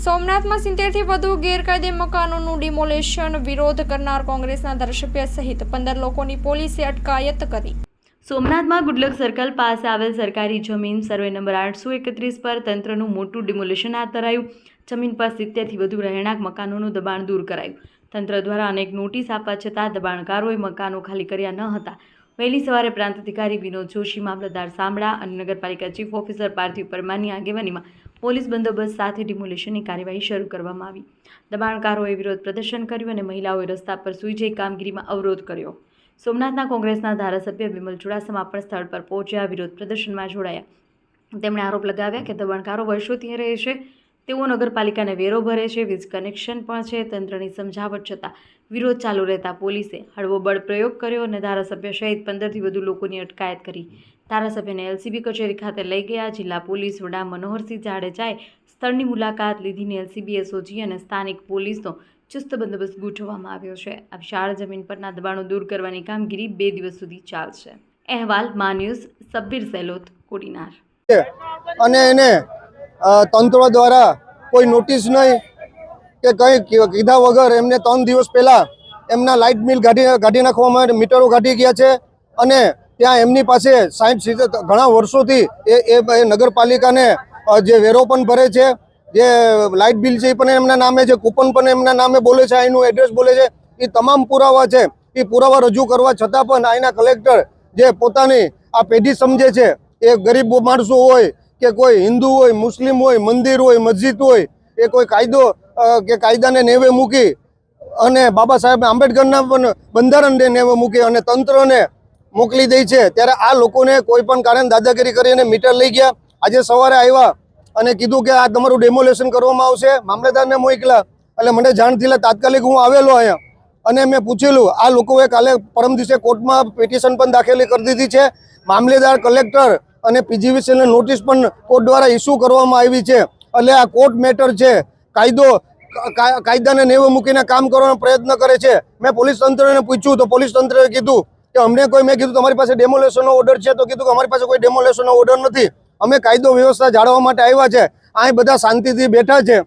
સોમનાથમાં 70થી વધુ ગેરકાયદે મકાનોનું ડિમોલેશન વિરોધ કરનાર કોંગ્રેસના ધારાસભ્ય સહિત 15 લોકોની પોલીસે અટકાયત કરી। સોમનાથમાં ગુડલક સર્કલ પાસે આવેલ સરકારી જમીન સર્વે નંબર 831 પર તંત્રનું મોટું ડિમોલેશન હાથ ધરાયું। જમીન પર 70થી વધુ રહેણાંક મકાનોનું દબાણ દૂર કરાયું। તંત્ર દ્વારા અનેક નોટિસ આપવા છતાં દબાણકારોએ મકાનો ખાલી કર્યા ન હતા। વહેલી સવારે પ્રાંત અધિકારી વિનોદ જોશી, મામલતદાર સામડા અને નગરપાલિકા ચીફ ઓફિસર પાર્થિવ પરમારની આગેવાનીમાં પોલીસ બંદોબસ્ત સાથે ડિમોલેશનની કાર્યવાહી શરૂ કરવામાં આવી। દબાણકારોએ વિરોધ પ્રદર્શન કર્યું અને મહિલાઓએ રસ્તા પર સૂઈ જઈ કામગીરીમાં અવરોધ કર્યો। સોમનાથના કોંગ્રેસના ધારાસભ્ય વિમલ ચુડાસમા પણ સ્થળ પર પહોંચ્યા વિરોધ પ્રદર્શનમાં જોડાયા। તેમણે આરોપ લગાવ્યા કે દબાણકારો વર્ષોથી રહે છે, તેઓ નગરપાલિકાને વેરો ભરે છે, વીજ કનેક્શન પણ છે। તંત્રની સમજાવટ છતાં વિરોધ ચાલુ રહેતા પોલીસે હળવો બળ પ્રયોગ કર્યો અને ધારાસભ્ય સહિત 15થી વધુ લોકોની અટકાયત કરી। ધારાસભ્યને એલસીબી કચેરી ખાતે લઈ ગયા। જિલ્લા પોલીસ વડા મનોહરસિંહ જાડેજાએ સ્થળની મુલાકાત લીધી। એલસીબી, એસઓજી અને સ્થાનિક પોલીસનો ચુસ્ત બંદોબસ્ત ગોઠવવામાં આવ્યો છે। આ વિશાળ જમીન પરના દબાણો દૂર કરવાની કામગીરી 2 દિવસ સુધી ચાલશે। અહેવાલ મા ન્યૂઝ, સબ્બીર સેલોત, કોડીનાર। અને એને તંત્ર દ્વારા કોઈ નોટિસ નહીં કે કંઈ કીધા વગર એમને 3 દિવસ પહેલા એમના લાઇટ બિલ કાઢી નાખવામાં મીટરો કાઢી ગયા છે। અને ત્યાં એમની પાસે 60-70 ઘણા વર્ષોથી એ નગરપાલિકાને જે વેરો પણ ભરે છે, જે લાઇટ બિલ છે એ પણ એમના નામે છે, કૂપન પણ એમના નામે બોલે છે, અહીંનું એડ્રેસ બોલે છે। એ તમામ પુરાવા છે। એ પુરાવા રજૂ કરવા છતાં પણ અહીંના કલેક્ટર જે પોતાની આ પેઢી સમજે છે, એ ગરીબ માણસો હોય કે કોઈ હિન્દુ હોય, મુસ્લિમ હોય, મંદિર હોય, મસ્જિદ હોય, એ કોઈ કાયદો કે કાયદાને નેવે મૂકી અને બાબા સાહેબ આંબેડકરના પણ બંધારણને નેવે મૂકી અને તંત્રને મોકલી દે છે। ત્યારે આ લોકોને કોઈ પણ કારણ દાદાગીરી કરીને મીટર લઈ ગયા। આજે સવારે આવ્યા અને કીધું કે આ તમારું ડેમોલેશન કરવામાં આવશે। મામલતદારને મોકલ્યા એટલે મને જાણ થયેલા તાત્કાલિક હું આવેલો અહીંયા અને મેં પૂછેલું। આ લોકોએ કાલે પરમ દિવસે કોર્ટમાં પિટિશન પણ દાખલ કરી દીધી છે। મામલેદાર, કલેક્ટર અને પીજીવીસીને નોટિસ પણ કોર્ટ દ્વારા ઇસ્યુ કરવામાં આવી છે। એટલે આ કોર્ટ મેટર છે। કાયદાને નેવે મૂકીને કામ કરવાનો પ્રયત્ન કરે છે। મેં પોલીસ તંત્રને પૂછ્યું તો પોલીસ તંત્રએ કીધું કે અમને કોઈ, મેં કીધું તમારી પાસે ડેમોલેશનનો ઓર્ડર છે? તો કીધું કે અમારી પાસે કોઈ ડેમોલેશનનો ઓર્ડર નથી, અમે કાયદો વ્યવસ્થા જાળવવા માટે આવ્યા છે। અહીં બધા શાંતિથી બેઠા છે।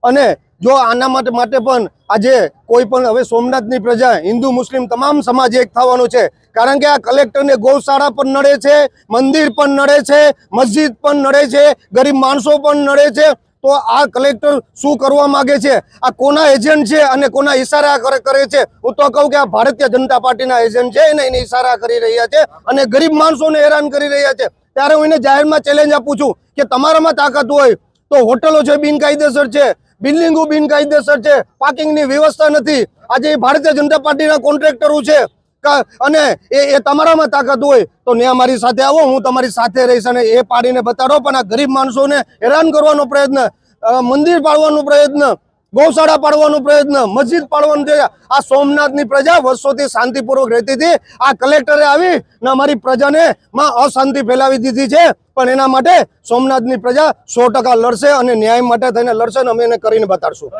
અને જો આના માટે પણ આજે કોઈ પણ હવે સોમનાથની પ્રજા, હિન્દુ મુસ્લિમ તમામ સમાજ એક થવાનું છે। કારણ કે આ કલેક્ટરને ગૌશાળા પણ નડે છે, મંદિર પણ નડે છે, મસ્જિદ પણ નડે છે, ગરીબ માણસો પણ નડે છે। તો આ કલેક્ટર શું કરવા માંગે છે? આ કોના એજન્ટ છે અને કોના ઈશારા કરે છે? હું તો કહું કે આ ભારતીય જનતા પાર્ટીના એજન્ટ છે, એને ઈશારા કરી રહ્યા છે અને ગરીબ માણસોને હેરાન કરી રહ્યા છે। ત્યારે હું એને જાહેરમાં ચેલેન્જ આપું છું કે તમારામાં તાકાત હોય તો હોટલો છે બિનકાયદેસર છે, બિલ્ડિંગો બિનકાયદેસર છે, પાર્કિંગની વ્યવસ્થા નથી। આજે ભારતીય જનતા પાર્ટીના કોન્ટ્રાક્ટરો છે અને એ તમારામાં તાકાત હોય તો ત્યાં મારી સાથે આવો, હું તમારી સાથે રહીશ અને એ પાડીને બતાડો। પણ આ ગરીબ માણસોને હેરાન કરવાનો પ્રયત્ન, મંદિર પાડવાનો પ્રયત્ન, ગૌશાળા પાડવાનો પ્રયત્ન, મસ્જિદ પાડવાનો છે। આ સોમનાથની પ્રજા વર્ષોથી શાંતિપૂર્વક રહેતી હતી। આ કલેક્ટરે આવી ને અમારી પ્રજાને માં અશાંતિ ફેલાવી દીધી છે। પણ એના માટે સોમનાથની પ્રજા 100% લડશે અને ન્યાય માટે થઈને લડશે અને અમે એને કરીને બતાડશું।